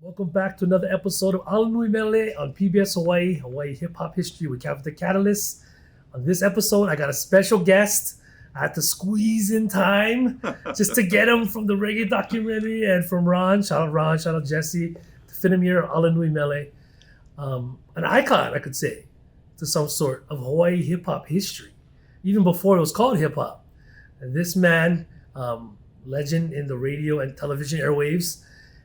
Welcome back to another episode of ALANUI MELE on PBS Hawaii, Hawaii Hip Hop History with Captain Catalyst. On this episode, I got a special guest. I had to squeeze in time just to get him from the reggae documentary and from Ron. Shout out Jesse, to fit him here on ALANUI MELE. An icon, I could say, to some sort of Hawaii hip hop history, even before it was called hip hop. And this man, legend in the radio and television airwaves,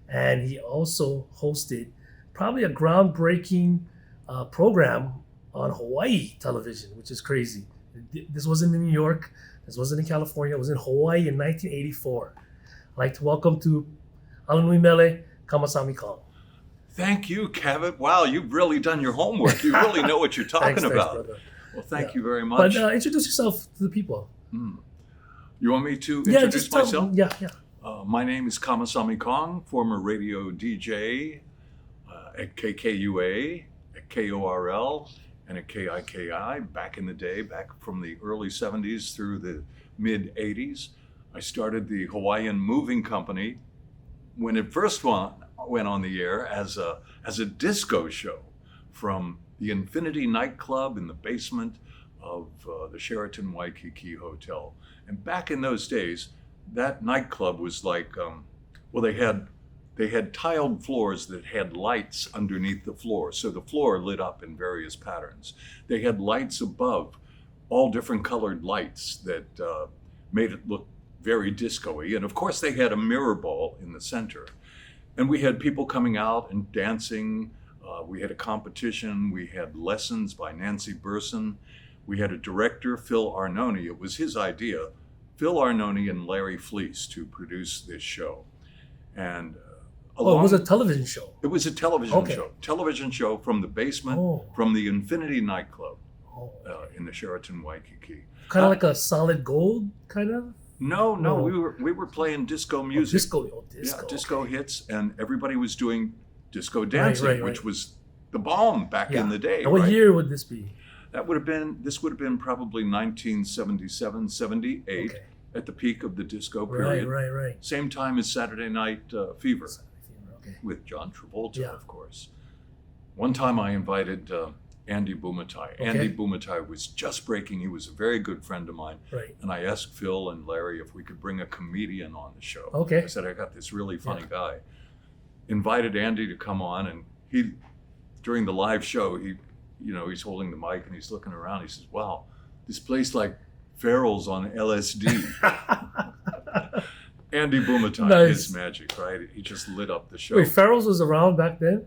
and he also hosted probably a groundbreaking program on Hawaii television, which is crazy. This wasn't in New York. This wasn't in California. It was in Hawaii in 1984. I'd like to welcome to ALANUI MELE, Kamasami Kong. Thank you, Kevin. Wow, you've really done your homework. You really know what you're talking about. Brother. Well, thank you very much. But introduce yourself to the people. You want me to introduce myself? Yeah. My name is Kamasami Kong, former radio DJ at KKUA, at KORL, and at KIKI back in the day, back from the early 70s through the mid 80s. I started the Hawaiian Moving Company when it first went on the air as a disco show from the Infinity nightclub in the basement of the Sheraton Waikiki Hotel. And back in those days, that nightclub was like, they had tiled floors that had lights underneath the floor. So the floor lit up in various patterns. They had lights above, all different colored lights that made it look very disco-y. And of course they had a mirror ball in the center. And we had people coming out and dancing. We had a competition. We had lessons by Nancy Burson. We had a director, Phil Arnone. It was his idea, Phil Arnone and Larry Fleece, to produce this show. And it was a television show. It was a television show. Television show from the basement, from the Infinity nightclub in the Sheraton Waikiki. Kind of like a Solid Gold, kind of? No. We were playing disco music. Disco. Yeah, disco hits, and everybody was doing disco dancing, which was the bomb back in the day. And what year would this be? This would have been probably 1977, 78, at the peak of the disco period. Right. Same time as Saturday Night Fever, with John Travolta, of course. One time I invited Andy Bumatai. Andy Bumatai was just breaking. He was a very good friend of mine. Right. And I asked Phil and Larry if we could bring a comedian on the show. Okay. I said, I got this really funny guy. Invited Andy to come on, and he, during the live show, he's holding the mic and he's looking around. He says, wow, this place like Farrell's on LSD. Andy Bumatai, his magic, right? He just lit up the show. Wait, Farrell's was around back then?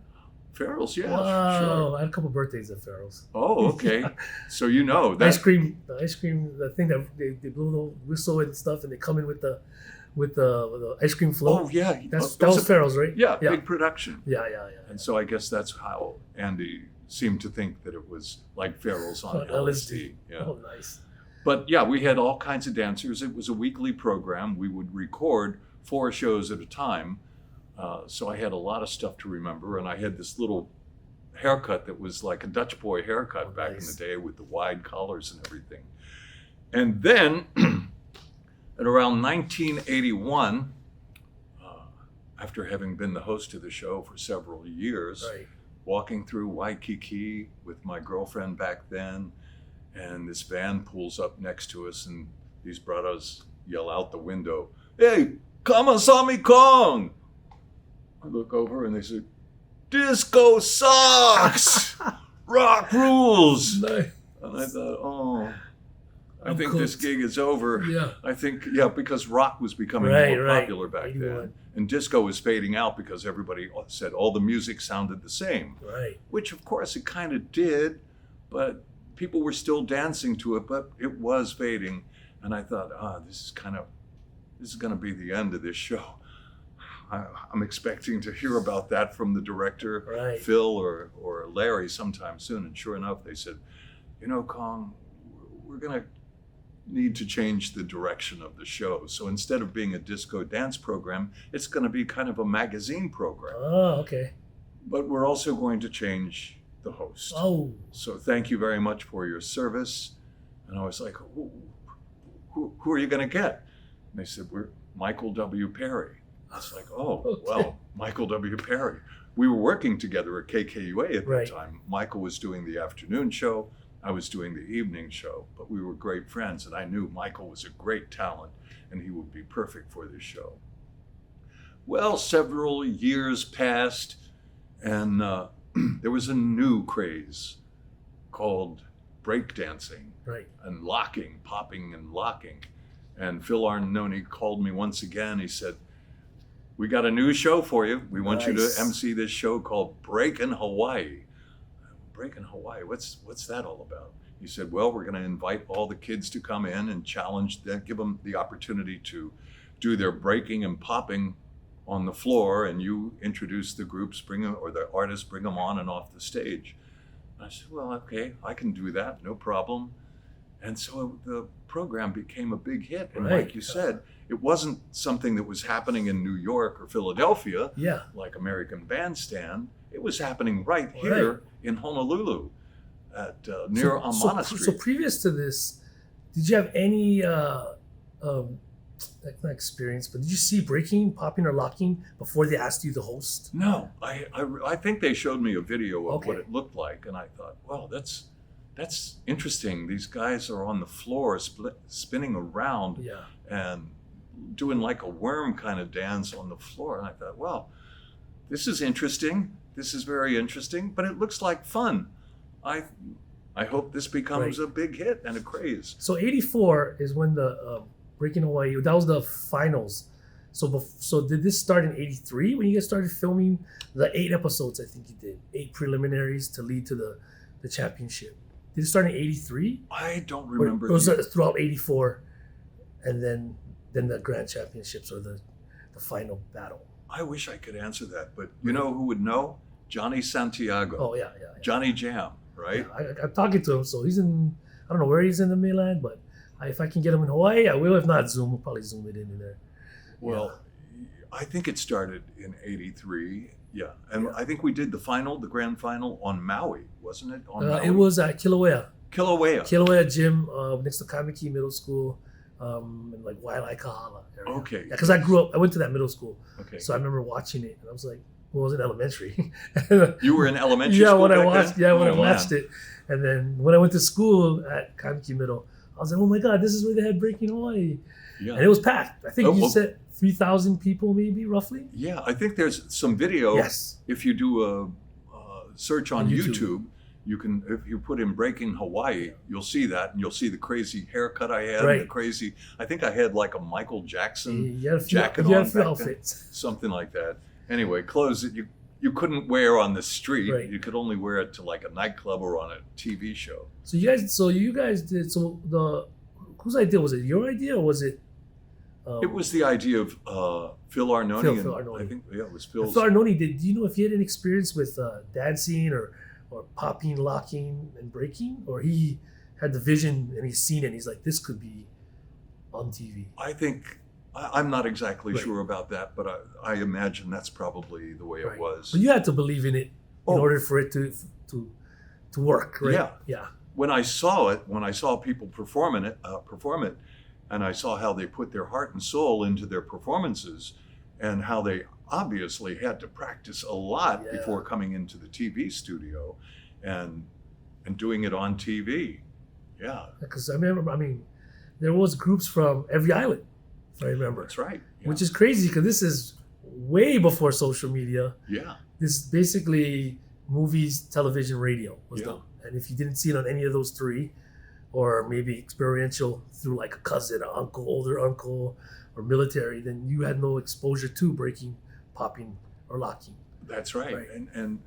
Farrell's, yeah, wow. Sure. I had a couple birthdays at Farrell's. Oh, okay. So that ice cream, the thing that they blew the whistle and stuff, and they come in with the ice cream float. Oh yeah, that was Farrell's, right? Yeah, big production. Yeah. And so I guess that's how Andy seemed to think that it was like Farrell's on LSD. Yeah. Oh, nice. But yeah, we had all kinds of dancers. It was a weekly program. We would record 4 shows at a time. So I had a lot of stuff to remember. And I had this little haircut that was like a Dutch boy haircut back in the day with the wide collars and everything. And then at around 1981, after having been the host of the show for several years, walking through Waikiki with my girlfriend back then, and this van pulls up next to us, and these brothers yell out the window, "Hey, Kamasami Kong!" I look over and they say, "Disco sucks! Rock rules!" Nice. And I thought, I think this gig is over. Yeah. I think, because rock was becoming more popular back then. And disco was fading out because everybody said all the music sounded the same. Right. Which, of course, it kind of did, but people were still dancing to it, but it was fading. And I thought, this is going to be the end of this show. I'm expecting to hear about that from the director, Phil or Larry, sometime soon. And sure enough, they said, Kong, we're going to need to change the direction of the show. So instead of being a disco dance program, it's going to be kind of a magazine program. Oh, okay. But we're also going to change the host. Oh. So thank you very much for your service. And I was like, who are you going to get? And they said, we're Michael W. Perry. It's like, oh, Okay. well, Michael W. Perry. We were working together at KKUA at Right. that time. Michael was doing the afternoon show. I was doing the evening show, but we were great friends, and I knew Michael was a great talent, and he would be perfect for this show. Well, several years passed, and there was a new craze called breakdancing Right. and locking, popping and locking. And Phil Arnone called me once again. He said, "We got a new show for you. We want you to Nice. MC this show called Breakin Hawai." Breakin Hawai, what's that all about? He said, "Well, we're going to invite all the kids to come in and challenge them, give them the opportunity to do their breaking and popping on the floor, and you introduce the groups, or the artists, bring them on and off the stage." I said, "Well, okay, I can do that, no problem." And so the program became a big hit. And Right. like you said, it wasn't something that was happening in New York or Philadelphia, Yeah. like American Bandstand. It was happening right here Right. in Honolulu at near Amana Street. So previous to this, did you have any not experience, but did you see breaking, popping, or locking before they asked you to host? No, I think they showed me a video of what Okay. it looked like, and I thought, wow, that's interesting. These guys are on the floor spinning around Yeah. and doing like a worm kind of dance on the floor. And I thought, well, this is interesting. This is very interesting, but it looks like fun. I hope this becomes Right. a big hit and a craze. So '84 is when the Breaking Hawaii. That was the finals. So did this start in '83 when you guys started filming the 8 episodes? I think you did 8 preliminaries to lead to the championship. Did it start in '83? I don't Or remember. was it throughout '84, and then the grand championships or the final battle? I wish I could answer that, but you know who would know? Johnny Santiago. Oh yeah. Johnny Jam, right? Yeah, I'm talking to him, so he's in. I don't know where he's in the mainland, but if I can get him in Hawaii, I will. If not, Zoom. We'll probably zoom it in there. Well, I think it started in '83. Yeah, and Yeah. I think we did the grand final on Maui, wasn't it? On Maui? It was at Kilauea Kilauea. Gym next to Kamiki Middle School, in like Waialae Kahala area. Okay. Yeah, because I went to that middle school, Okay. so I remember watching it, and I was like, well, I was in elementary. You were in elementary yeah, school when I back watched, then? when I Oh, watched man. it, and then when I went to school at Kamiki Middle, I was like, oh my god, this is where they had Breaking Hawaii, Yeah. and it was packed. I think Oh, you well- said 3,000 people, maybe roughly. Yeah, I think there's some video. Yes. If you do a search on On YouTube. YouTube, you can, if you put in Breaking Hawaii, you'll see that, and you'll see the crazy haircut I had, Right. the crazy, I think I had like a Michael Jackson You had a few, jacket you had on a few back outfits. then, something like that. Anyway, clothes that you couldn't wear on the street. Right. You could only wear it to like a nightclub or on a TV show. So you guys did. So whose idea was it? Your idea or was it? It was the idea of Phil Arnone. Phil and Arnone. I think, yeah, it was Phil's. Phil Arnone did. Do you know if he had any experience with dancing or popping, locking, and breaking, or he had the vision and he's seen it and he's like, this could be on TV? I think, I'm not exactly Right. sure about that, but I imagine that's probably the way Right. it was. But you had to believe in it in Oh. order for it to work, right? Yeah. Yeah. When I saw people perform it, and I saw how they put their heart and soul into their performances, and how they obviously had to practice a lot Yeah. before coming into the TV studio, and doing it on TV. Yeah, Because I remember, there was groups from every island, if I remember, that's right. Yeah. which is crazy because this is way before social media. Yeah, This is basically movies, television, radio was Yeah. done. And if you didn't see it on any of those three, or maybe experiential through like a cousin, an uncle, older uncle, or military, then you had no exposure to breaking, popping, or locking. that's right. Right. And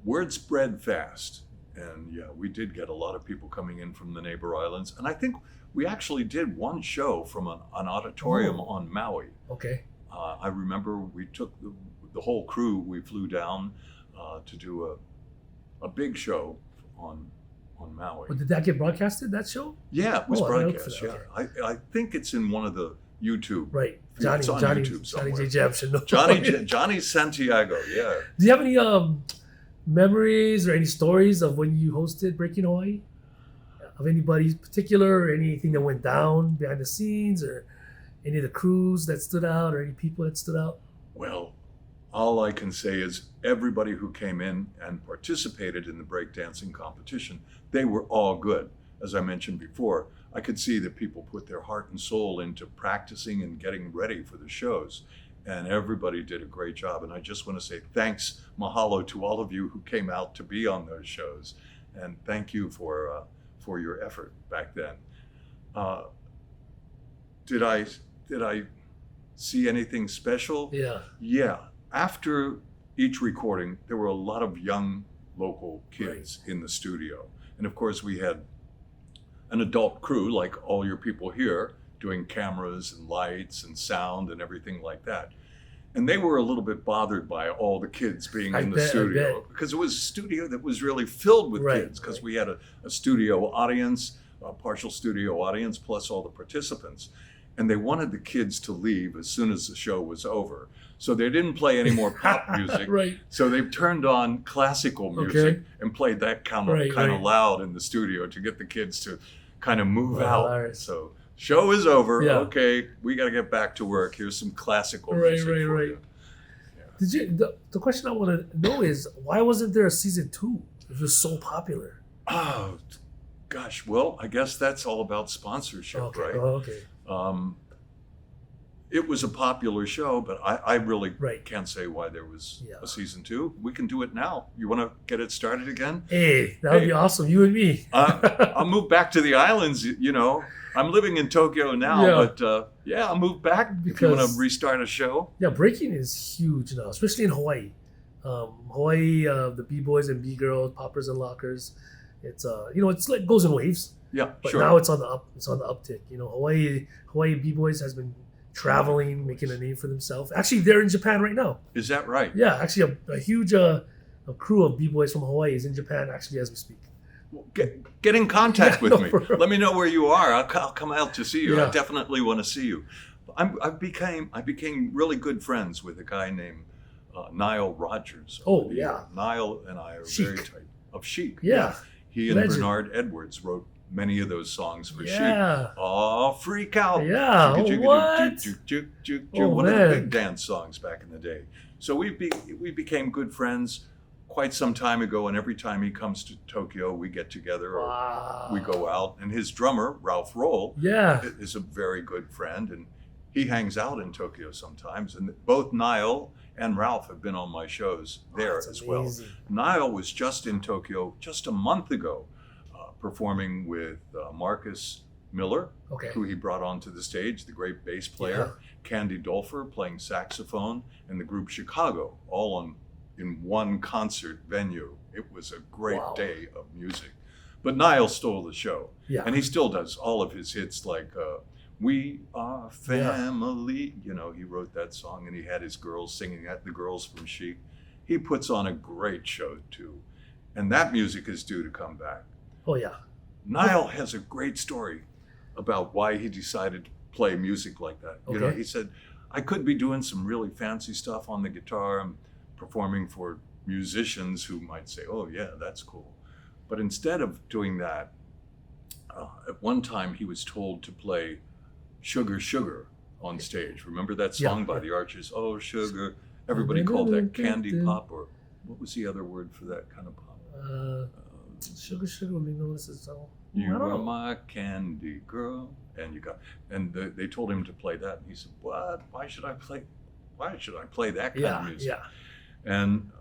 word spread fast. And yeah, we did get a lot of people coming in from the neighbor islands. And I think we actually did one show from an auditorium Oh. on Maui. Okay. I remember we took the whole crew, we flew down to do a big show on Maui. But did that get broadcasted, that show? Yeah, it was Oh, I didn't look for broadcast. that, Yeah, I think it's in one of the YouTube. Right. It's Johnny on Johnny YouTube Johnny somewhere. J. Jam should know. Johnny Santiago. Yeah. Do you have any memories or any stories of when you hosted Breaking Hawaii? Of anybody particular or anything that went down behind the scenes or any of the crews that stood out or any people that stood out? Well, all I can say is everybody who came in and participated in the breakdancing competition, they were all good. As I mentioned before, I could see that people put their heart and soul into practicing and getting ready for the shows. And everybody did a great job. And I just want to say thanks, mahalo to all of you who came out to be on those shows. And thank you for your effort back then. Did I see anything special? Yeah. Yeah. After each recording, there were a lot of young local kids in the studio. And of course, we had an adult crew, like all your people here, doing cameras and lights and sound and everything like that. And they were a little bit bothered by all the kids being in the studio, because it was a studio that was really filled with kids, because we had a studio audience, a partial studio audience, plus all the participants. And they wanted the kids to leave as soon as the show was over. So they didn't play any more pop music. So they turned on classical music and played that kind of loud in the studio to get the kids to kind of move out. So show is over. Okay, we got to get back to work. Here's some classical music for you. Yeah. Did you? The question I want to know is, why wasn't there a season 2? It was so popular. Oh, gosh. Well, I guess that's all about sponsorship, right? Oh, okay. It was a popular show, but I really can't say why there was a season 2. We can do it now. You want to get it started again? Hey, that would be awesome. You and me. I'll move back to the islands. You know, I'm living in Tokyo now, but I'll move back if you want to restart a show. Yeah, breaking is huge now, especially in Hawaii. Hawaii, the B-boys and B-girls, poppers and lockers. It's it's like goes in waves. Yeah, but now it's on the up. It's on the uptick. You know, Hawaii B-boys has been traveling, making a name for themselves. Actually, they're in Japan right now. Is that right? Yeah, actually, a huge a crew of B-boys from Hawaii is in Japan actually as we speak. Well, get in contact with me. Let me know where you are. I'll come out to see you. Yeah. I definitely want to see you. I became really good friends with a guy named Nile Rogers. Oh yeah, Nile and I are very tight. Of Chic. Yeah. He and Bernard Edwards wrote many of those songs for Chic. Oh, freak out. Yeah. What? One of the big dance songs back in the day. So we became good friends quite some time ago, and every time he comes to Tokyo, we get together or we go out. And his drummer, Ralph Roll, is a very good friend, and he hangs out in Tokyo sometimes. And both Nile and Ralph have been on my shows there as well. Nile was just in Tokyo just a month ago, performing with Marcus Miller, who he brought onto the stage, the great bass player, Candy Dolfer playing saxophone, and the group Chicago, all in one concert venue. It was a great day of music. But Nile stole the show, and he still does all of his hits like We Are Family. You know, he wrote that song, and he had his girls singing at the girls from Chic. He puts on a great show too, and that music is due to come back. Oh yeah. Nile has a great story about why he decided to play music like that. You know, he said, I could be doing some really fancy stuff on the guitar and performing for musicians who might say, oh yeah, that's cool. But instead of doing that, at one time he was told to play Sugar, Sugar on stage. Remember that song by the Archers? Oh, sugar. Everybody called that candy pop, or what was the other word for that kind of pop? Sugar, Sugar, let me know this is all. You are my candy girl, and they told him to play that, and he said, "What? Why should I play that kind of music?" And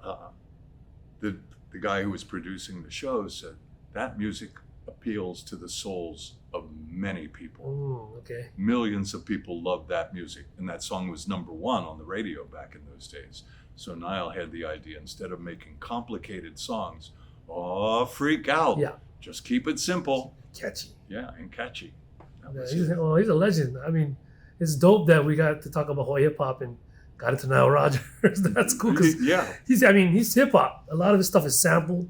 the guy who was producing the show said that music appeals to the souls of many people. Millions of people love that music, and that song was #1 on the radio back in those days. So Nile had the idea, instead of making complicated songs, freak out. Just keep it simple. Catchy. Yeah, and catchy. He's a legend. I mean, it's dope that we got to talk about Hawaii hip hop and got into Nile Rogers. That's cool because he's hip hop. A lot of his stuff is sampled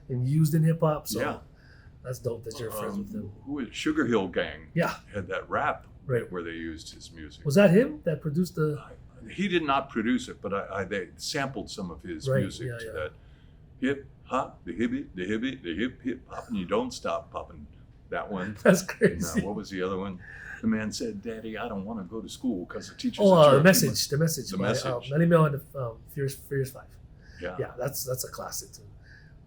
and used in hip hop. So that's dope that you're friends with him. Who was Sugar Hill Gang? Had that rap where they used his music. Was that him that produced the? He did not produce it, but they sampled some of his music to that hip hop, the hip hip hop, and you don't stop popping. That one. That's crazy. And, what was the other one? The man said, "Daddy, I don't want to go to school because the teachers." Oh, are the message. The message. The by, message. MELE and Furious 5. Yeah. Yeah, that's a classic too.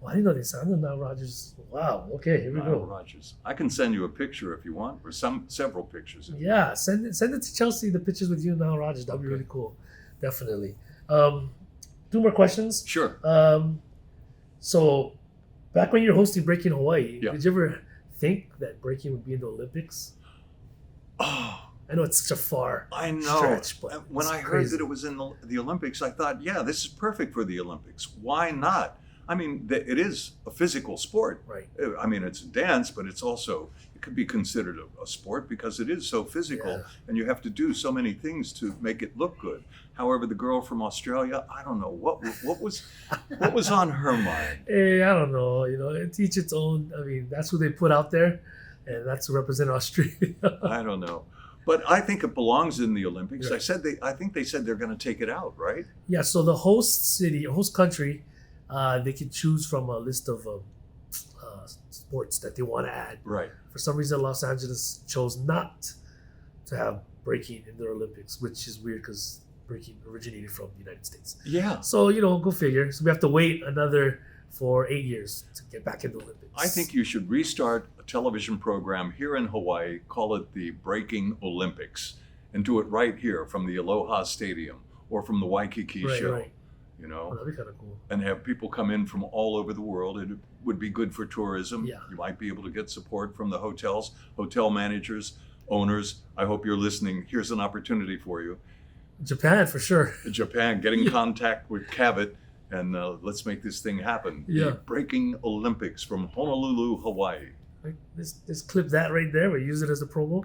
Well, I didn't know they sounded Nile Rogers. Wow. Okay, here we Nile go. Rogers. I can send you a picture if you want, or several pictures. If you Yeah, send it to Chelsea. The pictures with you and Nile Rogers. That'd be really cool. Definitely. 2 more questions. Sure. So, back when you were hosting Breakin Hawaii, Yeah. did you ever think that breaking would be in the Olympics? Oh, I know it's such a far I know. stretch, but When it's I heard crazy. that it was in the Olympics, I thought, yeah, this is perfect for the Olympics. Why not? I mean, it is a physical sport. Right. I mean, it's a dance, but it could be considered a sport because it is so physical, Yeah. and you have to do so many things to make it look good. However, the girl from Australia, I don't know what was on her mind. Hey, I don't know. It's each its own. I mean, that's who they put out there, and that's who represent Australia. I don't know. But I think it belongs in the Olympics. Right. I think they said they're going to take it out, right? Yeah. So the host country, they can choose from a list of sports that they want to add. Right. For some reason, Los Angeles chose not to have breaking in their Olympics, which is weird because breaking originated from the United States. Yeah. So, go figure. So we have to wait another for 8 years to get back in the Olympics. I think you should restart a television program here in Hawaii, call it the Breaking Olympics, and do it right here from the Aloha Stadium or from the Waikiki show. Right. Oh, that'd be kind of cool. and have people come in from all over the world. It would be good for tourism. Yeah. You might be able to get support from the hotels, hotel managers, owners. I hope you're listening. Here's an opportunity for you. Japan, for sure. Japan, get in contact with Cavett, and let's make this thing happen. Yeah. The Breaking Olympics from Honolulu, Hawaii. Let's clip that right there. We use it as a promo.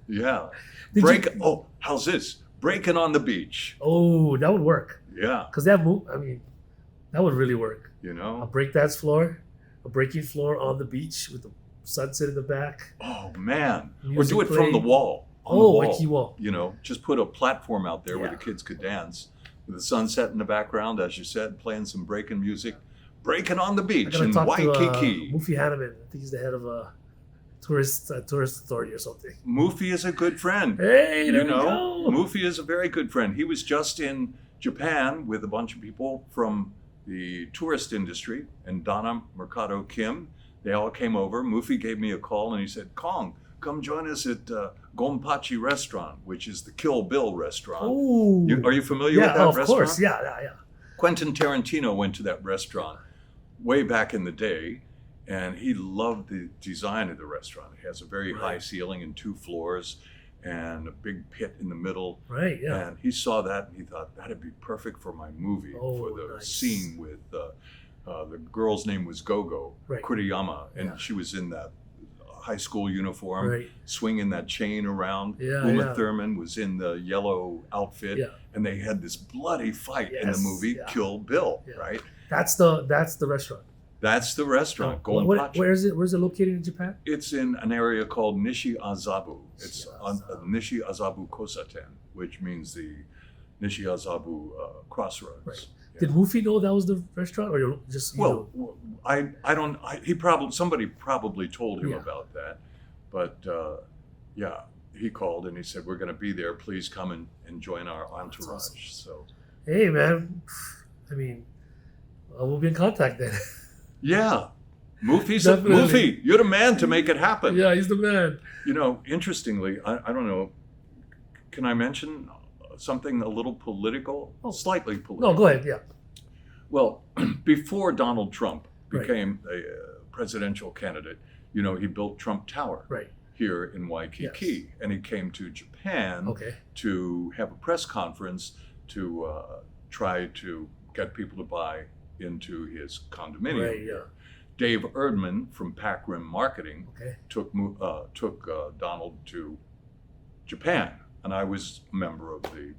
Yeah. Did you- How's this? Breaking on the beach. Oh, that would work. Yeah. Because that would really work. A break dance floor, a breaking floor on the beach with the sunset in the back. Oh, man. Or Music do it from playing. the wall. On Oh, the wall. Waikiki wall. Just put a platform out there where Yeah. the kids could dance with the sunset in the background, as you said, playing some breaking music. Breaking on the I beach gotta in talk Waikiki. to Mufi Hanneman. I think he's the head of a tourist authority or something. Mufi is a good friend. Hey, there we go. Mufi is a very good friend. He was just in Japan with a bunch of people from the tourist industry, and Donna Mercado Kim. They all came over. Mufi gave me a call and he said, "Kong, come join us at Gompachi Restaurant," which is the Kill Bill restaurant. Oh, Are you familiar with that of restaurant? course. Yeah. Quentin Tarantino went to that restaurant way back in the day, and he loved the design of the restaurant. It has a very high ceiling and 2 floors and a big pit in the middle. Right, yeah. And he saw that and he thought, that'd be perfect for my movie, for the nice. scene with the girl's name was Gogo, Right. Kuriyama, and Yeah. she was in that high school uniform, Right. swinging that chain around. Yeah, Uma yeah. Thurman was in the yellow outfit, Yeah. and they had this bloody fight in the Yes, movie yeah. Kill Bill, Yeah. right? That's the restaurant. That's the restaurant, What- Gompachi. where is it? Where's it located in Japan? It's in an area called Nishi Azabu. It's on Nishiazabu. Nishi Azabu Kosaten, which means the Nishi Azabu crossroads. Right. Yeah. Did Mufi know that was the restaurant, or you just Well, I don't. Somebody probably told him Yeah. about that, but yeah, he called and he said, "We're going to be there. Please come and join our entourage." awesome. So Hey, man. I mean, we'll be in contact then. yeah, Mufi, Definitely. you're the man to make it happen. Yeah, he's the man. Interestingly, I don't know. Can I mention something a little political? Oh. Slightly political. No, go ahead. Yeah. Well, before Donald Trump Right. became a presidential candidate, he built Trump Tower Right. here in Waikiki. Yes. And he came to Japan Okay. to have a press conference to try to get people to buy into his condominium. Right. Yeah. Dave Erdman from Pac Rim Marketing Okay. took Donald to Japan, and I was a member of the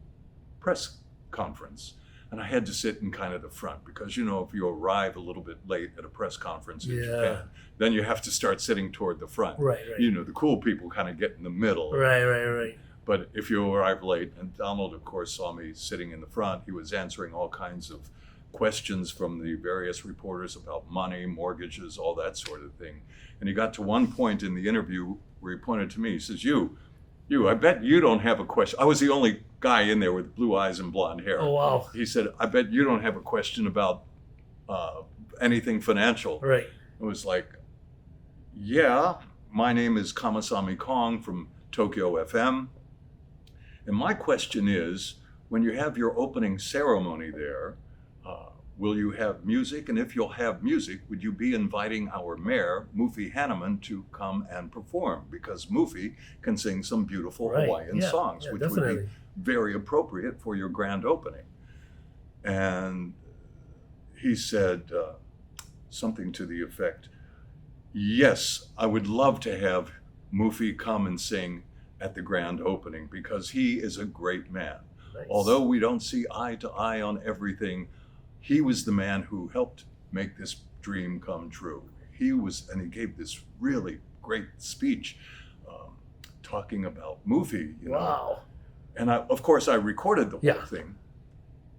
press conference, and I had to sit in kind of the front because if you arrive a little bit late at a press conference in Yeah. Japan, then you have to start sitting toward the front. Right. Right. The cool people kind of get in the middle. Right. But if you arrive late, and Donald, of course, saw me sitting in the front, he was answering all kinds of questions from the various reporters about money, mortgages, all that sort of thing. And he got to one point in the interview where he pointed to me. He says, you I bet you don't have a question. I was the only guy in there with blue eyes and blonde hair. Oh, wow. He said, I bet you don't have a question about anything financial. Right. It was like, yeah, my name is Kamasami Kong from Tokyo FM. And my question is, when you have your opening ceremony there, will you have music? And if you'll have music, would you be inviting our mayor, Mufi Hanneman, to come and perform? Because Mufi can sing some beautiful Hawaiian songs, which definitely would be very appropriate for your grand opening. And he said something to the effect, yes, I would love to have Mufi come and sing at the grand opening because he is a great man. Nice. Although we don't see eye to eye on everything, he was the man who helped make this dream come true. He gave this really great speech talking about Mufi. Wow. And of course, I recorded the whole Yeah. thing,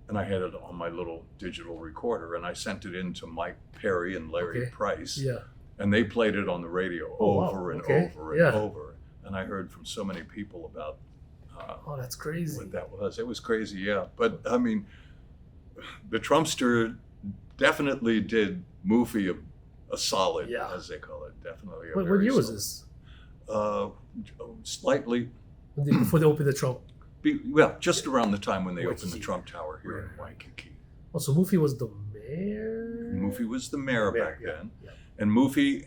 and I had it on my little digital recorder, and I sent it in to Mike Perry and Larry Price, Yeah. and they played it on the radio over and over and over. And I heard from so many people about Oh, that's crazy. what that was. It was crazy, yeah. But I mean, the Trumpster definitely did Mufi a solid, as they call it. Definitely. What year was this? Slightly. Before they opened the Trump. Well, just around the time when they Waikiki. opened the Trump Tower here in Waikiki. Oh, so Mufi was the mayor? Mufi was the mayor back yeah, then. yeah. And Mufi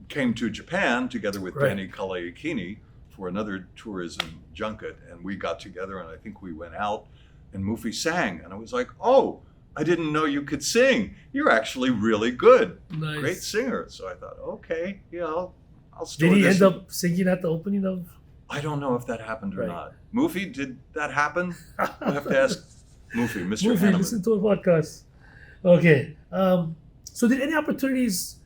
came to Japan together with Right. Danny Kalaikini for another tourism junket. And we got together and I think we went out and Mufi sang. And I was like, oh, I didn't know you could sing. You're actually really good. Nice. Great singer. So I thought, okay, yeah, I'll store Did he this. end up singing at the opening of? I don't know if that happened or Right. not. Mufi, did that happen? We'll have to ask Mufi, Mr. Mufi, Hanneman. listen to a podcast. Okay. So did any opportunities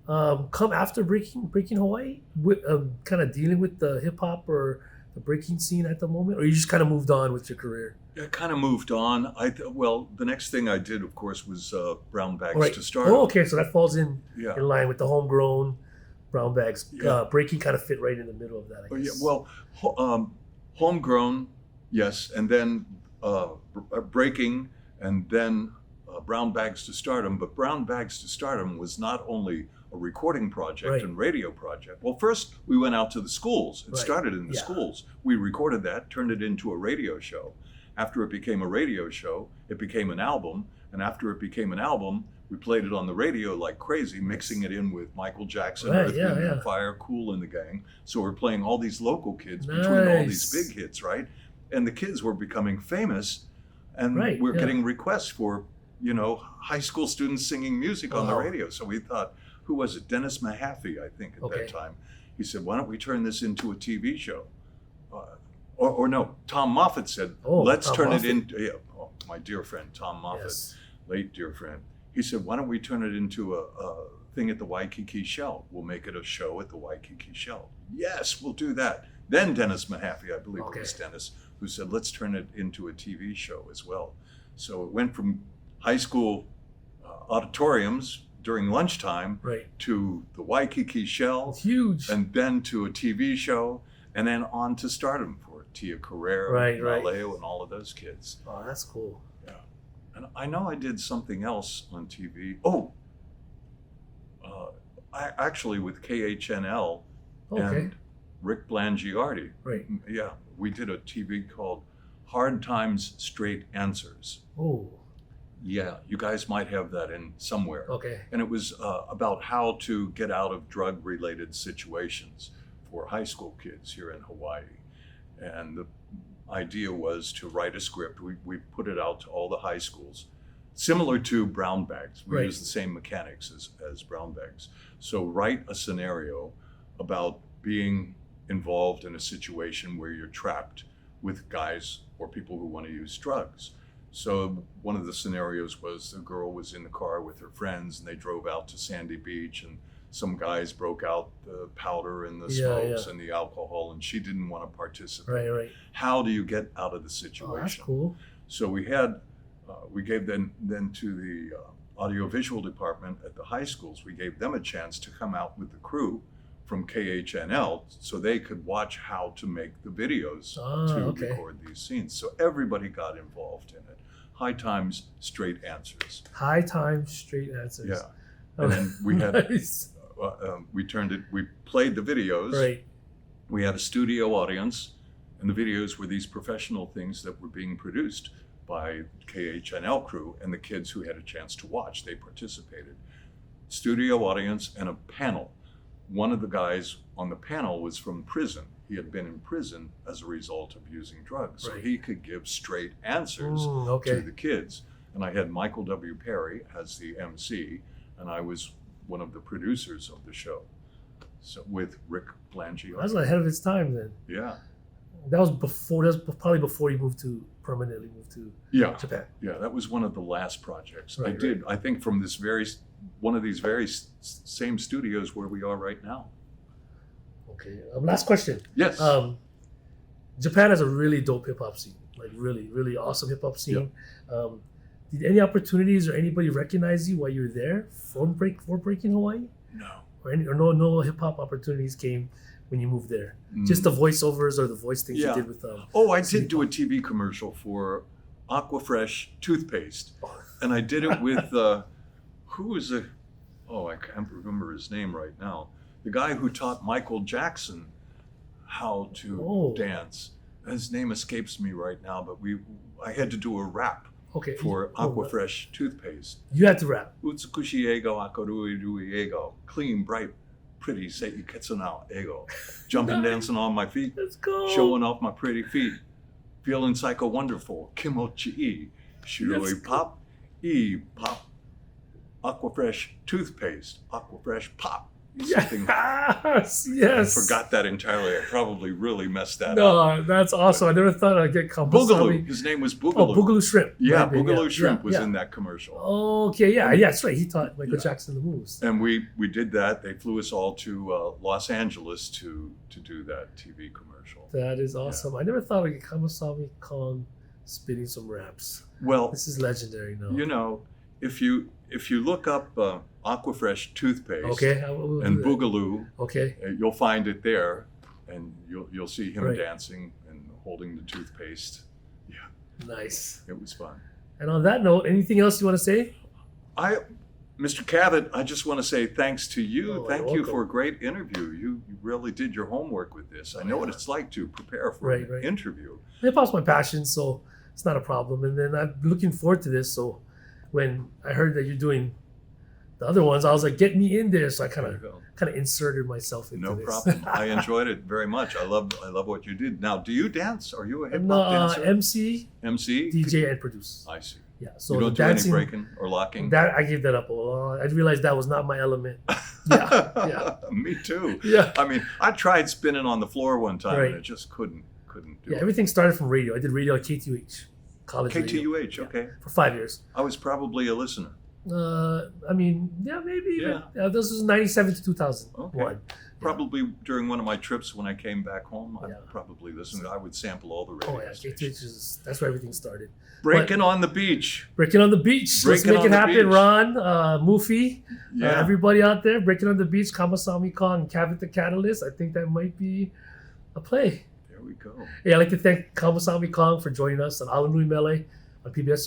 come after Breaking Hawaii, with kind of dealing with the hip hop or the breaking scene at the moment, or you just kind of moved on with your career? I kind of moved on. Well, the next thing I did, of course, was Brown Bags Right. to Start. Oh, okay. So that falls in Yeah. line with the homegrown Brown Bags. Yeah. Breaking kind of fit right in the middle of that, I Oh, yeah. guess. Well, homegrown, yes, and then Breaking, and then Brown Bags to Stardom. But Brown Bags to Stardom was not only a recording project Right. and radio project. Well, first we went out to the schools. It Right. started in the Yeah. schools. We recorded that, turned it into a radio show. After it became a radio show, it became an album. And after it became an album, we played it on the radio like crazy, mixing it in with Michael Jackson, Right, Earth, yeah, Wind and yeah. Fire, Kool and the Gang. So we're playing all these local kids between all these Nice. big hits, right? And the kids were becoming famous, and Right, we're yeah. getting requests for, high school students singing music on the Wow. radio. So we thought, who was it? Dennis Mahaffey, I think, at Okay. that time. He said, why don't we turn this into a TV show? Or no, Tom Moffat said, Oh, let's Tom turn Moffat. it into, my dear friend, Tom Moffat, Yes. late dear friend. He said, why don't we turn it into a thing at the Waikiki Shell? We'll make it a show at the Waikiki Shell. Yes, we'll do that. Then Dennis Mahaffey, I believe it was Dennis, who said, let's turn it into a TV show as well. So it went from high school auditoriums during lunchtime Right. to the Waikiki Shell, It's huge. and then to a TV show, and then on to Stardom for Tia Carrere, Right, right. Maleo, and all of those kids. Oh, that's cool. And I know I did something else on TV. Oh, I actually with KHNL Okay. and Rick Blangiardi. Right. Yeah, we did a TV called Hard Times, Straight Answers. Oh, Yeah, you guys might have that in somewhere. okay. And it was about how to get out of drug-related situations for high school kids here in Hawaii. And the idea was to write a script. We put it out to all the high schools, similar to Brown Bags. We Right. use the same mechanics as Brown Bags. So write a scenario about being involved in a situation where you're trapped with guys or people who want to use drugs. So one of the scenarios was the girl was in the car with her friends and they drove out to Sandy Beach and some guys broke out the powder and the Yeah, smokes yeah. and the alcohol and she didn't want to participate. Right, right. How do you get out of the Oh, that's situation? cool. So we had, we gave then to the audiovisual department at the high schools, we gave them a chance to come out with the crew from KHNL so they could watch how to make the videos to record these scenes. So everybody got involved in it. High times, straight answers. High times, straight answers. Yeah. And then we had, we played the videos. Right. We had a studio audience, and the videos were these professional things that were being produced by KHNL crew and the kids who had a chance to watch. They participated. Studio audience and a panel. One of the guys on the panel was from prison. He had been in prison as a result of using drugs. So he could give straight answers to the kids. And I had Michael W. Perry as the MC, and I was one of the producers of the show. So with Rick Blangione. That was ahead of its time then. Yeah. That was probably before you permanently moved to Japan. Yeah, that was one of the last projects. I think from one of these very same studios where we are right now. Okay, last question. Yes. Japan has a really dope hip hop scene, like really, really awesome hip hop scene. Yep. Did any opportunities or anybody recognize you while you were there for Breakin Hawai? No. Or no hip hop opportunities came when you moved there? Just the voiceovers or the voice things you did with them? I did do a TV commercial for Aquafresh toothpaste. And I did it with, who was I can't remember his name right now. The guy who taught Michael Jackson how to dance. His name escapes me right now, but I had to do a rap for Aquafresh toothpaste. You had to rap. Utsukushi ego, akorui ego. Clean, bright, pretty, seiki ketsunao ego. Jumping, dancing on my feet. Let's go. Showing off my pretty feet. Feeling psycho wonderful. Kimochi-i. Shiroi pop. Pop. Aquafresh toothpaste. Aquafresh pop. Yes. I forgot that entirely. I probably really messed that up. No, that's awesome. I never thought I'd get Kamasami. Boogaloo. His name was Boogaloo. Oh, Boogaloo Shrimp. Yeah, Boogaloo Shrimp was in that commercial. Okay, that's right. He taught Michael Jackson the moves. And we did that. They flew us all to Los Angeles to do that TV commercial. That is awesome. I never thought I'd get Kamasami Kong spitting some raps. Well, this is legendary now. You know, if you look up Aquafresh toothpaste and Boogaloo, you'll find it there, and you'll see him dancing and holding the toothpaste. Yeah, nice. It was fun. And on that note, anything else you want to say? Mr. Cavett, I just want to say thanks to you. Thank you welcome. For a great interview. You really did your homework with this. I know what it's like to prepare for an interview. Hip hop's my passion, so it's not a problem. And then I'm looking forward to this. So when I heard that you're doing the other ones, I was like, get me in there. So I kind of inserted myself into this. No problem. I enjoyed it very much. I love what you did. Now, do you dance? Are you a hip hop dancer? MC, DJ, and produce. I see. Yeah. So you don't the dancing, do any breaking or locking? That I gave that up. I realized that was not my element. Yeah. Me too. Yeah. I mean, I tried spinning on the floor one time and it just couldn't do it. Everything started from radio. I did radio at KTUH. College radio. KTUH, okay. For 5 years. I was probably a listener. Maybe. Yeah. This was 97 to 2001. Okay. Probably during one of my trips when I came back home, I probably listened. I would sample all the radio stations. That's where everything started. Breaking on the beach. Breaking on the beach. Let's make it happen, Ron, Mufi, everybody out there. Breaking on the beach, Kamasami Kong, Cavett the Catalyst. I think that might be a play. There we go. I'd like to thank Kamasami Kong for joining us on ALANUI MELE on PBS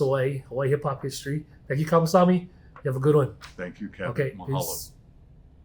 Hawaii Hip Hop History. Thank you, Kamasami. You have a good one. Thank you, Kevin. Okay, Mahalo. peace.